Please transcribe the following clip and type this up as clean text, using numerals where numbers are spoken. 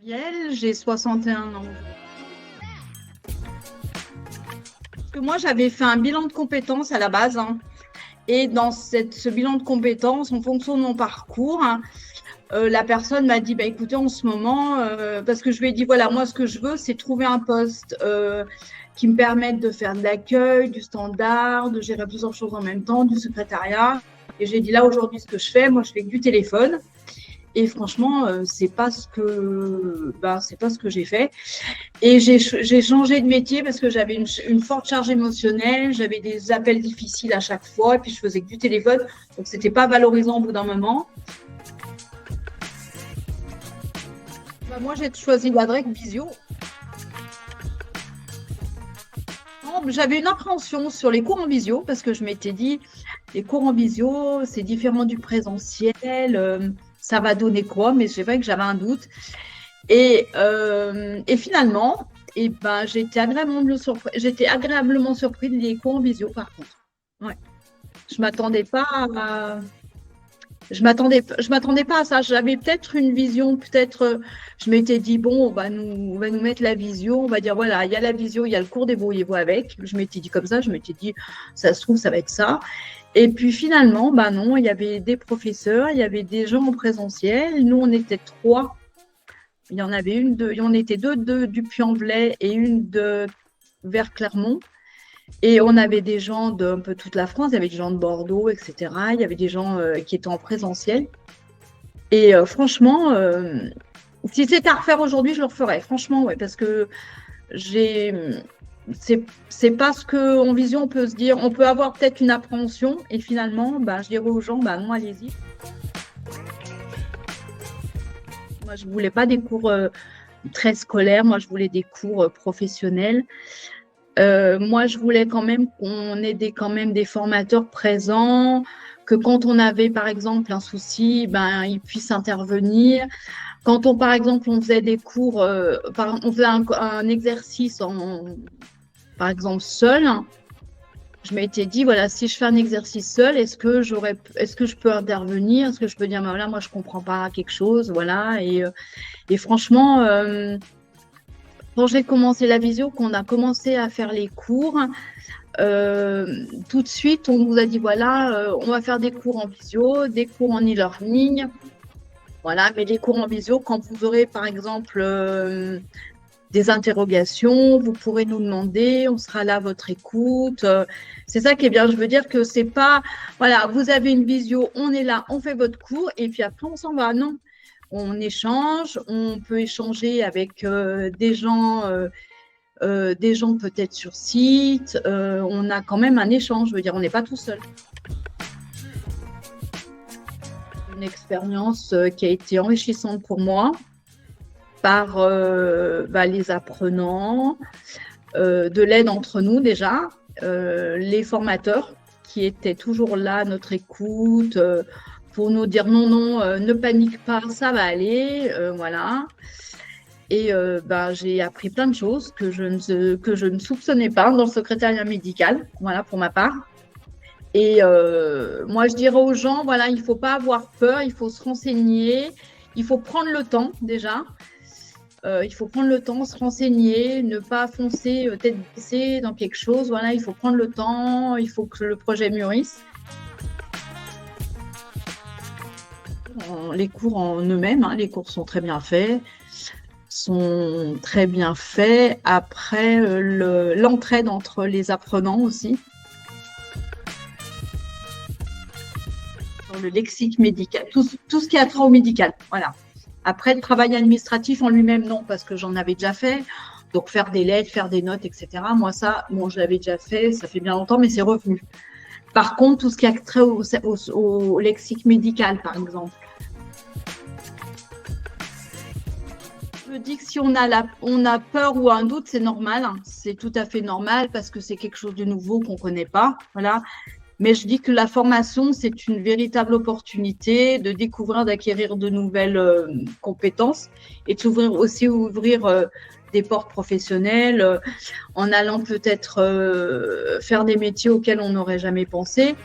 Gabrielle, j'ai 61 ans. Parce que moi, j'avais fait un bilan de compétences à la base, hein. Et dans ce bilan de compétences, en fonction de mon parcours, hein, la personne m'a dit, bah, écoutez, en ce moment, parce que je lui ai dit, voilà, moi, ce que je veux, c'est trouver un poste qui me permette de faire de l'accueil, du standard, de gérer plusieurs choses en même temps, du secrétariat. Et j'ai dit, là, aujourd'hui, ce que je fais, moi, je fais que du téléphone. Et franchement, c'est pas ce que j'ai fait. Et j'ai changé de métier parce que j'avais une forte charge émotionnelle, j'avais des appels difficiles à chaque fois, et puis je faisais que du téléphone, donc c'était pas valorisant au bout d'un moment. Bah, moi, j'ai choisi l'adresse Visio. J'avais une appréhension sur les cours en visio parce que je m'étais dit, les cours en visio, c'est différent du présentiel, ça va donner quoi? Mais c'est vrai que j'avais un doute. Et finalement, j'étais agréablement surprise des cours en visio, par contre. Ouais. Je m'attendais pas à, je m'attendais pas à ça. J'avais peut-être une vision, je m'étais dit, bon, on va nous mettre la visio, on va dire, voilà, il y a la visio, il y a le cours, débrouillez-vous avec. Je m'étais dit comme ça, je m'étais dit, ça se trouve, ça va être ça. Et puis finalement, bah non, il y avait des professeurs, il y avait des gens en présentiel. Nous, on était trois. Il y en avait on était deux du Puy-en-Velay et une de vers Clermont. Et on avait des gens d'un peu toute la France, il y avait des gens de Bordeaux, etc. Il y avait des gens qui étaient en présentiel. Et franchement, si c'était à refaire aujourd'hui, je le referais. Franchement, ouais, parce que j'ai, c'est parce qu'en vision, on peut se dire, on peut avoir peut-être une appréhension, et finalement, bah, je dirais aux gens, bah non, allez-y. Moi, je voulais pas des cours très scolaires, moi, je voulais des cours professionnels. Moi, je voulais quand même qu'on ait quand même des formateurs présents, que quand on avait, par exemple, un souci, ben, ils puissent intervenir. Quand par exemple, on faisait des cours, on faisait un exercice, par exemple, seul, je m'étais dit, voilà, si je fais un exercice seul, est-ce que je peux intervenir? Est-ce que je peux dire, ben, voilà, moi, je comprends pas quelque chose, voilà. Et franchement, quand j'ai commencé la visio, qu'on a commencé à faire les cours, tout de suite, on nous a dit, voilà, on va faire des cours en visio, des cours en e-learning. Voilà, mais les cours en visio, quand vous aurez, par exemple, des interrogations, vous pourrez nous demander, on sera là à votre écoute. C'est ça qui est bien. Je veux dire que c'est pas, voilà, vous avez une visio, on est là, on fait votre cours, et puis après, on s'en va. Non, on échange, on peut échanger avec des gens peut-être sur site. On a quand même un échange, je veux dire, on n'est pas tout seul. Une expérience qui a été enrichissante pour moi par les apprenants, de l'aide entre nous déjà, les formateurs qui étaient toujours là à notre écoute pour nous dire non, ne panique pas, ça va aller, voilà. Et j'ai appris plein de choses que je ne soupçonnais pas dans le secrétariat médical, voilà, pour ma part. Et moi, je dirais aux gens, voilà, il ne faut pas avoir peur, il faut se renseigner, il faut prendre le temps déjà. Il faut prendre le temps, se renseigner, ne pas foncer tête baissée dans quelque chose. Voilà, il faut prendre le temps, il faut que le projet mûrisse. Les cours en eux-mêmes, hein, les cours sont très bien faits. Après, l'entraide entre les apprenants aussi. Le lexique médical, tout ce qui a trait au médical, voilà. Après, le travail administratif en lui-même, non, parce que j'en avais déjà fait. Donc, faire des lettres, faire des notes, etc. Moi, ça, bon, je l'avais déjà fait, ça fait bien longtemps, mais c'est revenu. Par contre, tout ce qui a trait au lexique médical, par exemple. Je dis que si on a peur ou un doute, c'est normal. Hein. C'est tout à fait normal parce que c'est quelque chose de nouveau qu'on ne connaît pas. Voilà. Mais je dis que la formation, c'est une véritable opportunité de découvrir, d'acquérir de nouvelles compétences et ouvrir des portes professionnelles en allant peut-être faire des métiers auxquels on n'aurait jamais pensé.